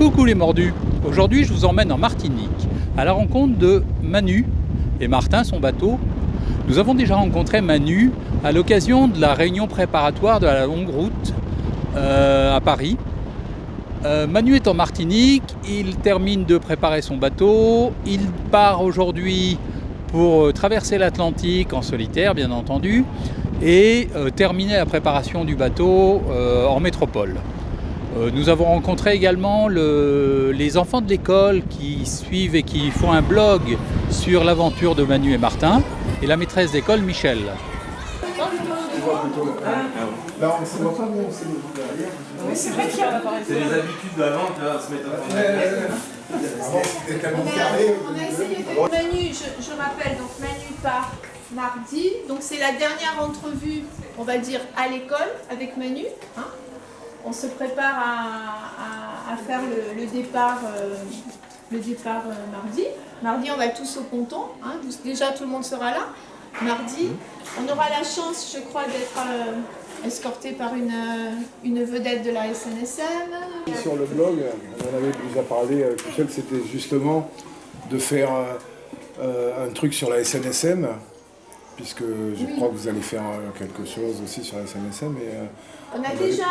Coucou les mordus. Aujourd'hui je vous emmène en Martinique à la rencontre de Manu et Martin, son bateau. Nous avons déjà rencontré Manu à l'occasion de la réunion préparatoire de la longue route à Paris. Manu est en Martinique, il termine de préparer son bateau, il part aujourd'hui pour traverser l'Atlantique en solitaire bien entendu et terminer la préparation du bateau en métropole. Nous avons rencontré également les enfants de l'école qui suivent et qui font un blog sur l'aventure de Manu et Martin et la maîtresse d'école Michel. Là, on ne se voit pas, mais on sait derrière. Mais c'est vrai qu'il y a C'est les habitudes d'avant, tu vois, se mettre en Avant, c'était tellement carré. on a essayé de... Manu, je rappelle, donc Manu part mardi. Donc c'est la dernière entrevue, on va dire, à l'école avec Manu. Hein. On se prépare à faire le départ, mardi. Mardi, on va tous au ponton. Hein. Déjà, tout le monde sera là. Mardi, on aura la chance, je crois, d'être escorté par une vedette de la SNSM. Sur le blog, on avait déjà parlé, Michel, c'était justement de faire un truc sur la SNSM, puisque je crois que vous allez faire quelque chose aussi sur la SNSM. On a déjà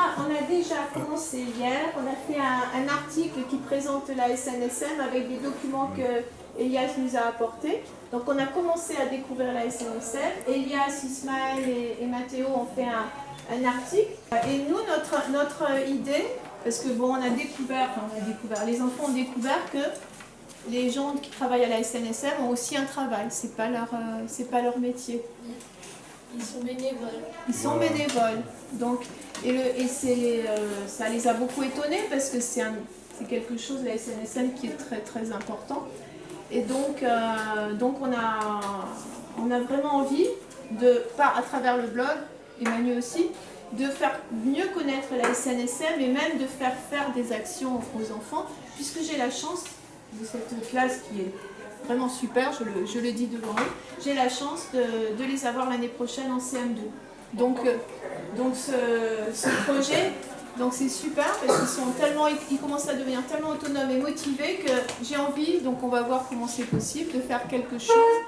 commencé hier, on a fait un article qui présente la SNSM avec des documents que Elias nous a apportés. Donc on a commencé à découvrir la SNSM. Elias, Ismaël et Mathéo ont fait un article. Et nous, notre idée, parce que bon, on a découvert, les enfants ont découvert que les gens qui travaillent à la SNSM ont aussi un travail, c'est pas leur métier. Ils sont bénévoles. Ils sont bénévoles. Donc, ça les a beaucoup étonnés parce que c'est quelque chose, la SNSM, qui est très très important. Et donc on a vraiment envie, à travers le blog, et Manu aussi, de faire mieux connaître la SNSM et même de faire des actions aux enfants, puisque j'ai la chance de cette classe qui est vraiment super, je le dis devant eux, j'ai la chance de les avoir l'année prochaine en CM2. Donc ce projet, donc c'est super parce qu'ils commencent à devenir tellement autonomes et motivés que j'ai envie, donc on va voir comment c'est possible, de faire quelque chose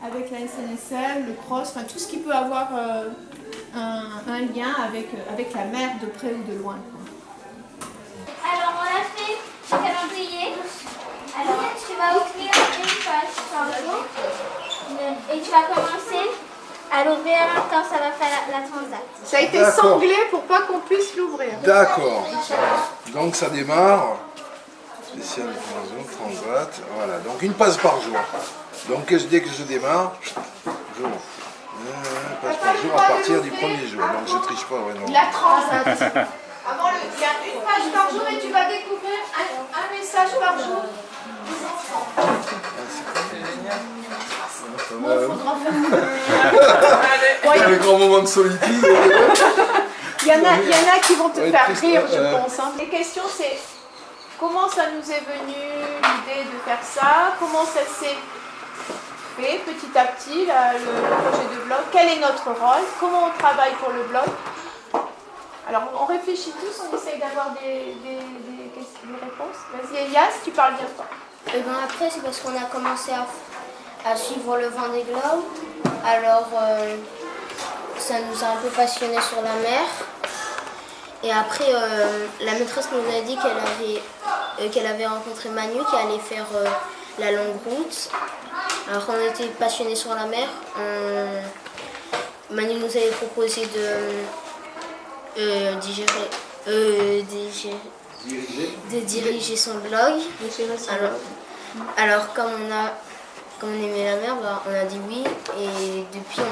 avec la SNSM, le cross, enfin tout ce qui peut avoir un lien avec la mer de près ou de loin. Alors on a fait le calendrier. Alors tu vas ouvrir une page par jour et tu vas commencer à l'ouvrir quand ça va faire la transat. Ça a été sanglé pour pas qu'on puisse l'ouvrir. D'accord. Donc ça démarre. Spécial transat. Voilà. Donc une passe par jour. Donc dès que je démarre, j'ouvre. Une passe par jour à partir du premier jour. Donc je triche pas. Ouais, non. La transat. Il y a une page par jour et tu vas découvrir un message par jour des enfants. Bon, faudra faire Le grand moment de solitude. Il y en a qui vont te faire rire, je pense. Hein. Les questions, c'est comment ça nous est venu l'idée de faire ça, comment ça s'est fait petit à petit, le projet de blog, quel est notre rôle, comment on travaille pour le blog. Alors on réfléchit tous, on essaye d'avoir des réponses. Vas-y Elias, tu parles bien fort. Et ben après c'est parce qu'on a commencé à suivre le Vendée Globe. Alors ça nous a un peu passionnés sur la mer. Et après la maîtresse nous a dit qu'elle avait rencontré Manu qui allait faire la longue route. Alors qu'on était passionnés sur la mer, Manu nous avait proposé de diriger son blog. Alors comme on aimait la mer, on a dit oui et depuis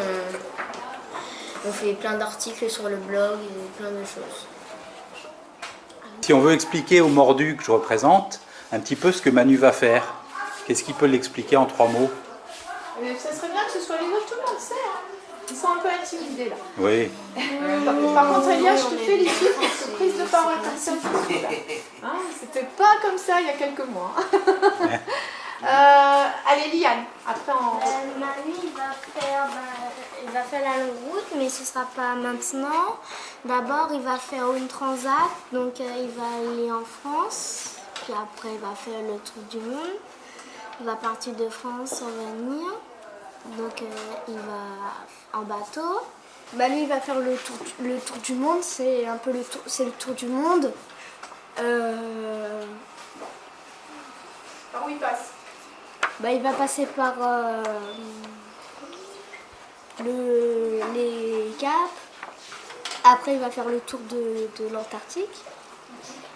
on fait plein d'articles sur le blog et plein de choses. Si on veut expliquer aux mordus que je représente un petit peu ce que Manu va faire, qu'est-ce qu'il peut l'expliquer en 3 mots? Ça serait bien que ce soit les autres, tout le monde sait. Hein. Ils sont un peu intimidés là. Oui. Par contre, Elias, je te félicite pour cette prise de parole comme ça. Hein, c'était pas comme ça il y a quelques mois. Allez, Liane, après Manu, il va faire la longue route, mais ce ne sera pas maintenant. D'abord, il va faire une transat, donc il va aller en France. puis après il va faire le tour du monde. Il va partir de France revenir. Donc il va en bateau. Bah, lui il va faire le tour du monde, c'est un peu le tour du monde. Par où il passe? Bah, il va passer par les Caps. Après il va faire le tour de l'Antarctique.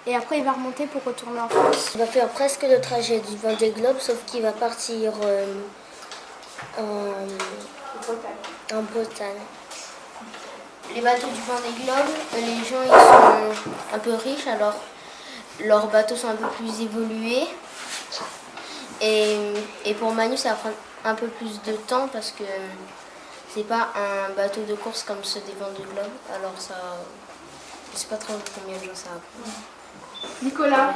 Et après il va remonter pour retourner en France. Il va faire presque le trajet du Vendée Globe, sauf qu'il va partir en Bretagne. Les bateaux du Vendée Globe, les gens ils sont un peu riches, alors leurs bateaux sont un peu plus évolués. Et pour Manu, ça va prendre un peu plus de temps parce que c'est pas un bateau de course comme ceux des Vendée Globe. Alors ça, je sais pas trop combien de jours ça va prendre. Nicolas,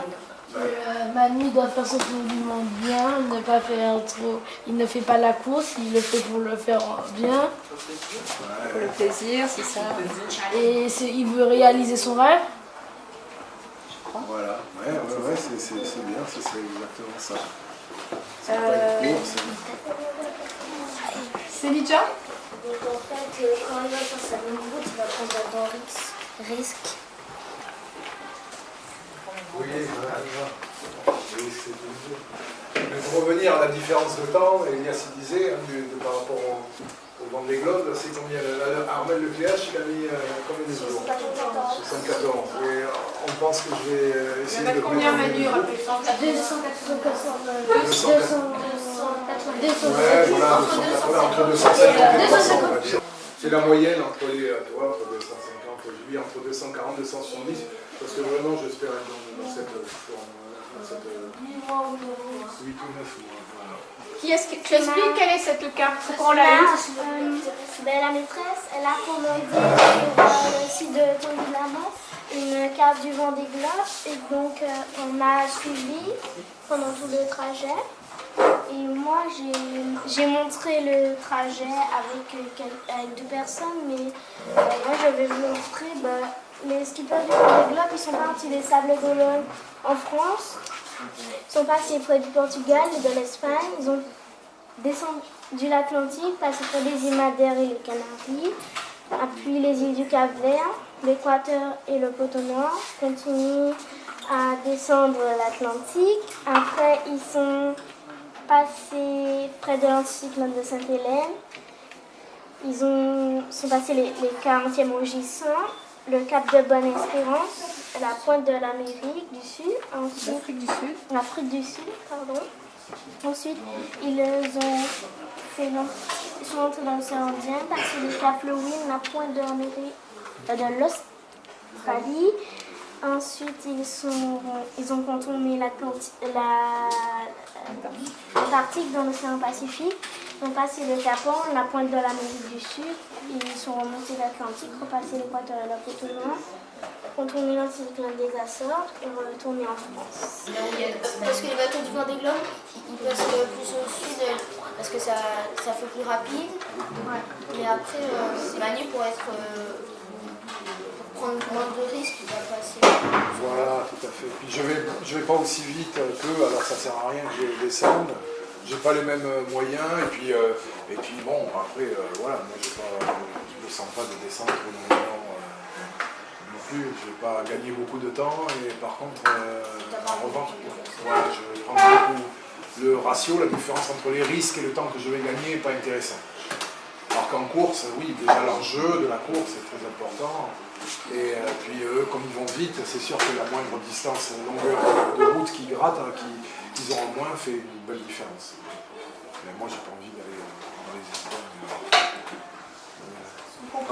Manu doit faire son tour du monde bien, ne pas faire trop. Il ne fait pas la course, il le fait pour le faire bien. pour le plaisir, c'est ça. Et il veut réaliser son rêve. Voilà, ouais, c'est bien, c'est exactement ça. C'est pas une course. C'est Lydia? Donc en fait, quand il va faire sa longue route, il va prendre un grand risque. Oui, oui, mais pour revenir à la différence de temps, Elias disait, par rapport au Vendée Globe, c'est combien? Armel Lecléache, il a mis combien de jours? 74. Et on pense que je vais essayer de... Combien Manu? 280. Ouais, voilà, entre 250 et 300, on va dire. C'est la moyenne entre les, toi, entre 250 et lui, entre 240 et 270, parce que vraiment, j'espère être dans cette forme, dans cette 8 ou 9 mois. Voilà. Tu expliques quelle est cette carte? Pourquoi on l'a eu? La maîtresse, elle a commandé sur le site de Tonguinama une carte du Vendée Globe. Et donc, on a suivi pendant tout le trajet. Et moi, j'ai montré le trajet avec 2 personnes, mais moi, je vais vous montrer les skippers du Vendée Globe. Ils sont partis des Sables d'Olonne en France. Ils sont passés près du Portugal et de l'Espagne. Ils ont descendu l'Atlantique, passé près des îles Madère et les Canaries, puis les îles du Cap-Vert, l'Équateur et le Poteau Nord. Continuent à descendre l'Atlantique. Après, ils sont passés près de l'anticyclone de Sainte-Hélène. Ils sont passés les 40e rugissants, le cap de Bonne-Espérance, la pointe de l'Amérique du Sud, ensuite l'Afrique du Sud, pardon. Ensuite, ils sont entrés dans l'océan Indien, passé le cap Lewin, la pointe de l'Australie. Ensuite, ils ont contourné l'Antarctique dans l'océan Pacifique. Ils ont passé le Cap Horn, la pointe de l'Amérique du Sud. Ils sont remontés l'Atlantique, repassé l'équateur et le Poteau Nord, contourné l'anticyclone des Açores et retourné en France. Parce que les bateaux du Vendée Globe, ils passent plus au sud parce que ça fait plus rapide. Mais après, Manu pour prendre moins de risques, il va passer. Voilà, tout à fait. Puis je vais pas aussi vite qu'eux, alors ça sert à rien que je descende. J'ai pas les mêmes moyens, et puis bon, après, voilà, moi je ne sens pas de descendre trop longtemps non plus, je vais pas gagner beaucoup de temps, et par contre, en revanche, voilà, je vais prendre beaucoup le ratio, la différence entre les risques et le temps que je vais gagner n'est pas intéressant. Alors qu'en course, oui, déjà l'enjeu de la course est très important. Et puis eux, comme ils vont vite, c'est sûr que la moindre distance, longueur de route qui gratte, qu'ils auront moins, fait une belle différence. Mais moi, j'ai pas envie d'aller dans les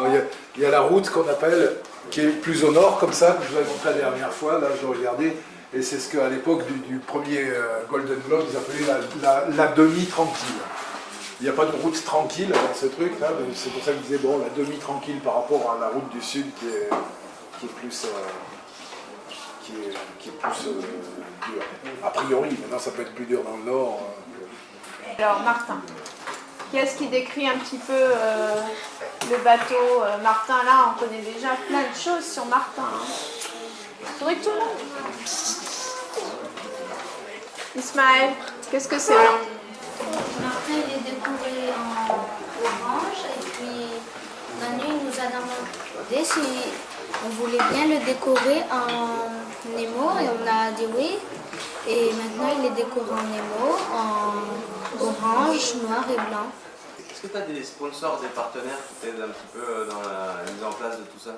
histoires. Il y a la route qu'on appelle, qui est plus au nord, comme ça, que je vous avais montré la dernière fois, là je regardais, et c'est ce qu'à l'époque du premier Golden Globe, ils appelaient la demi-tranquille. Il n'y a pas de route tranquille dans ce truc là, c'est pour ça qu'ils disaient bon, la demi-tranquille par rapport à la route du sud qui est plus dure. A priori, maintenant ça peut être plus dur dans le nord. Alors Martin, qui est-ce qui décrit un petit peu le bateau? Martin, là on connaît déjà plein de choses sur Martin. Faudrait que tout le monde. Ismaël, qu'est-ce que c'est? Martin, il est décoré en orange et puis Manu il nous a demandé si on voulait bien le décorer en Nemo et on a dit oui. Et maintenant il est décoré en Nemo, en orange, noir et blanc. Est-ce que tu as des sponsors, des partenaires qui t'aident un petit peu dans la mise en place de tout ça?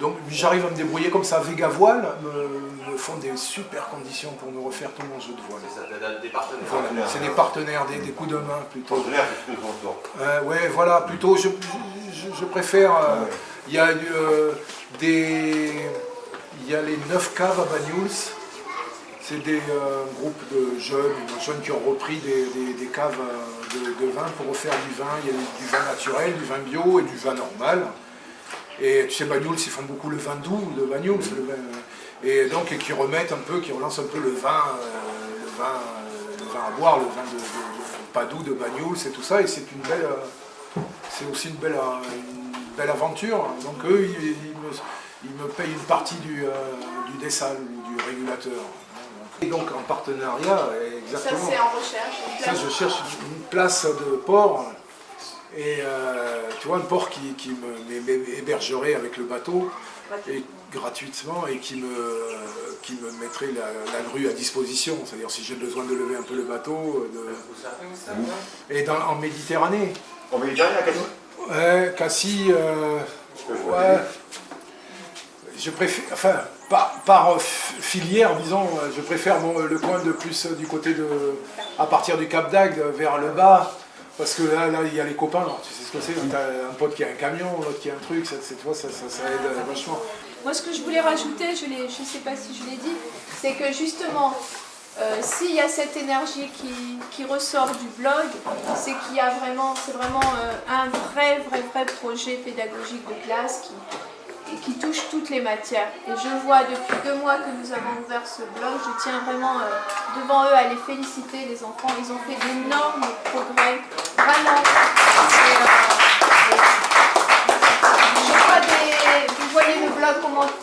Donc j'arrive à me débrouiller comme ça. Vega Voile me font des super conditions pour me refaire tout mon jeu de voile. Ça t'aide des partenaires. Voilà, c'est des partenaires, des coups de main plutôt. Partenaire, plus que sponsor. Ouais, voilà, plutôt je préfère. Il y a il y a les 9 caves à Banyuls. C'est des groupes de jeunes qui ont repris des caves de vin pour refaire du vin. Il y a du vin naturel, du vin bio et du vin normal. Et tu sais, Banyuls, ils font beaucoup le vin doux de Banyuls. Et donc, qui remettent un peu, qui relancent un peu le vin à boire, le vin pas doux de Banyuls et tout ça. Et c'est c'est aussi une belle aventure. Donc eux, ils me payent une partie du dessal ou du régulateur. Et donc en partenariat, exactement. Ça c'est en recherche. Ça, je cherche une place de port. Et tu vois, un port qui m'hébergerait avec le bateau et gratuitement et qui me mettrait la grue à disposition. C'est-à-dire si j'ai besoin de lever un peu le bateau. Et en Méditerranée. En Méditerranée, à Cassis? Cassis, ouais. Je préfère, enfin, par filière, disons, je préfère le coin de plus du côté à partir du Cap d'Agde vers le bas. Parce que là, il y a les copains, alors, tu sais ce que c'est, t'as un pote qui a un camion, l'autre qui a un truc, ça aide vachement. Moi, ce que je voulais rajouter, je ne sais pas si je l'ai dit, c'est que justement, s'il y a cette énergie qui ressort du blog, c'est qu'il y a vraiment, un vrai projet pédagogique de classe qui touche toutes les matières. Et je vois depuis 2 mois que nous avons ouvert ce blog, je tiens vraiment devant eux à les féliciter, les enfants. Ils ont fait d'énormes progrès, vraiment. Je crois vous voyez le blog,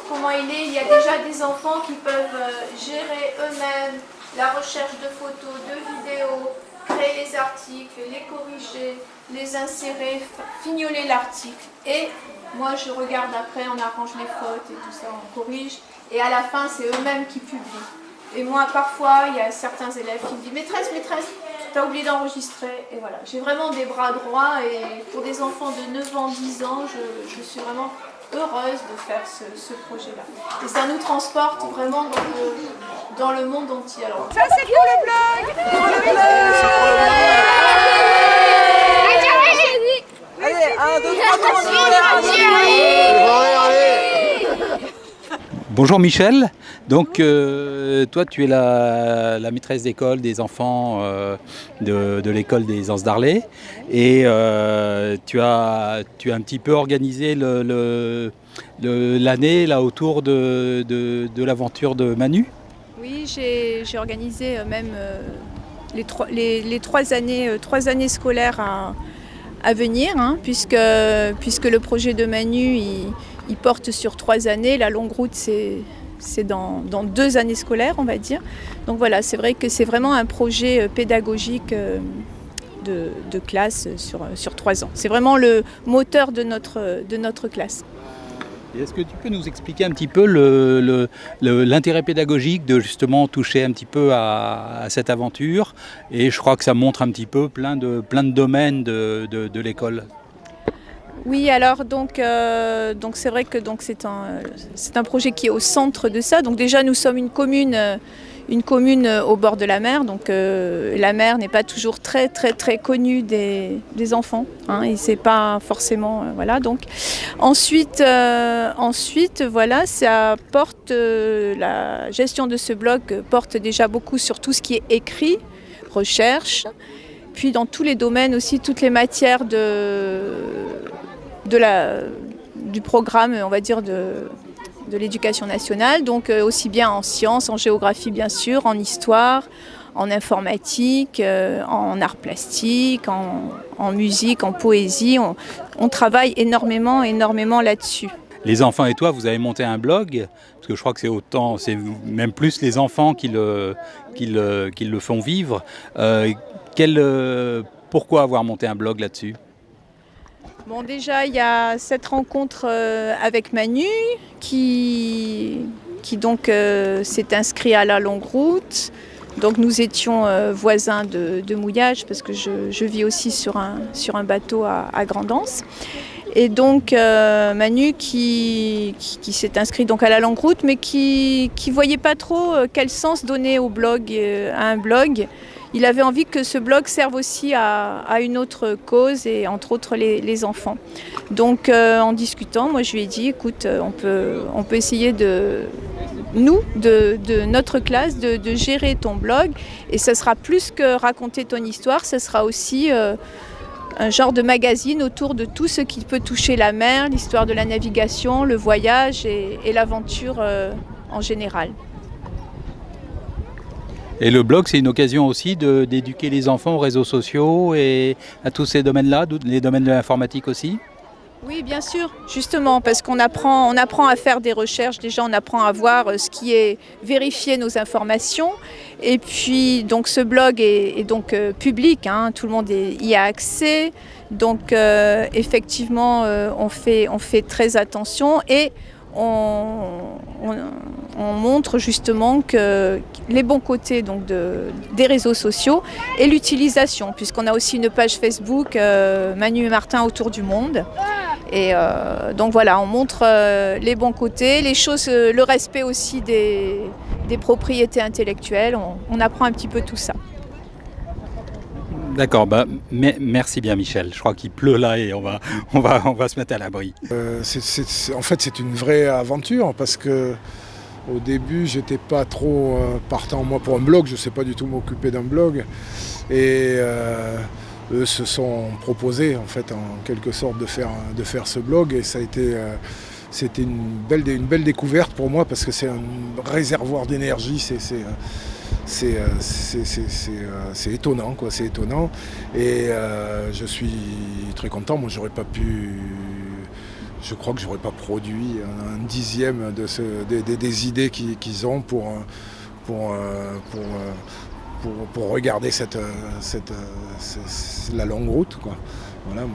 comment il y a déjà des enfants qui peuvent gérer eux-mêmes la recherche de photos, de vidéos, créer les articles, les corriger, les insérer, fignoler l'article. Et moi, je regarde après, on arrange les fautes et tout ça, on corrige. Et à la fin, c'est eux-mêmes qui publient. Et moi, parfois, il y a certains élèves qui me disent « Maîtresse, t'as oublié d'enregistrer ». Et voilà, j'ai vraiment des bras droits. Et pour des enfants de 9 ans, 10 ans, je suis vraiment heureuse de faire ce projet-là. Et ça nous transporte vraiment dans le monde entier. Alors, ça, c'est pour le blog. Allez, 1, 2, 3, Bonjour Michel, donc toi tu es la maîtresse d'école des enfants de l'école des Anses d'Arlay et tu as un petit peu organisé l'année là autour de l'aventure de Manu. Oui, j'ai organisé même les 3 années scolaires à venir, hein, puisque le projet de Manu il porte sur 3 années. La longue route, c'est dans 2 années scolaires, on va dire. Donc voilà, c'est vrai que c'est vraiment un projet pédagogique de classe sur 3 ans. C'est vraiment le moteur de notre classe. Et est-ce que tu peux nous expliquer un petit peu l'intérêt pédagogique de justement toucher un petit peu à cette aventure? Et je crois que ça montre un petit peu plein de domaines de l'école. Oui, alors donc c'est vrai que c'est un projet qui est au centre de ça. Donc déjà nous sommes une commune au bord de la mer. Donc la mer n'est pas toujours très connue des enfants. Hein, et c'est pas forcément voilà. Donc ensuite voilà, ça porte la gestion de ce blog porte déjà beaucoup sur tout ce qui est écrit, recherche, puis dans tous les domaines aussi, toutes les matières du programme, on va dire, de l'éducation nationale, donc aussi bien en sciences, en géographie bien sûr, en histoire, en informatique, en arts plastiques, en musique, en poésie. On travaille énormément là-dessus. les enfants et toi, vous avez monté un blog, parce que je crois que c'est même plus les enfants qui le font vivre. Pourquoi avoir monté un blog là-dessus ? Bon, déjà, il y a cette rencontre avec Manu qui donc s'est inscrit à la longue route. Donc nous étions voisins de mouillage parce que je vis aussi sur un bateau à Grand'Anse. Et donc Manu qui s'est inscrit donc à la longue route, mais qui voyait pas trop quel sens donner au blog, à un blog. Il avait envie que ce blog serve aussi à une autre cause et entre autres les enfants. Donc en discutant, moi je lui ai dit écoute, on peut essayer de notre classe de gérer ton blog, et ça sera plus que raconter ton histoire, ça sera aussi un genre de magazine autour de tout ce qui peut toucher la mer, l'histoire de la navigation, le voyage et l'aventure en général. Et le blog, c'est une occasion aussi d'éduquer les enfants aux réseaux sociaux et à tous ces domaines-là, les domaines de l'informatique aussi ? Oui, bien sûr, justement, parce qu'on apprend à faire des recherches, déjà on apprend à voir ce qui est vérifier nos informations. Et puis, donc ce blog est donc public, hein, tout le monde y a accès. Donc, effectivement, on fait très attention et on montre justement que les bons côtés donc des réseaux sociaux et l'utilisation, puisqu'on a aussi une page Facebook Manu et Martin autour du monde. Et donc voilà, on montre les bons côtés, les choses, le respect aussi des propriétés intellectuelles. On apprend un petit peu tout ça. D'accord, merci bien Michel. Je crois qu'il pleut là et on va se mettre à l'abri. En fait, c'est une vraie aventure parce que au début, j'étais pas trop partant moi pour un blog. Je sais pas du tout m'occuper d'un blog et eux se sont proposés en fait en quelque sorte de faire ce blog, et ça a été c'était une belle découverte pour moi parce que c'est un réservoir d'énergie. C'est étonnant, quoi. C'est étonnant et je suis très content. Moi, je crois que j'aurais pas produit un dixième des idées qu'ils ont pour regarder la longue route, quoi. Voilà,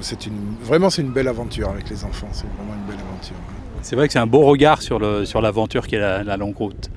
vraiment c'est une belle aventure avec les enfants. C'est vraiment une belle aventure. C'est vrai que c'est un beau regard sur l'aventure qu'est la longue route.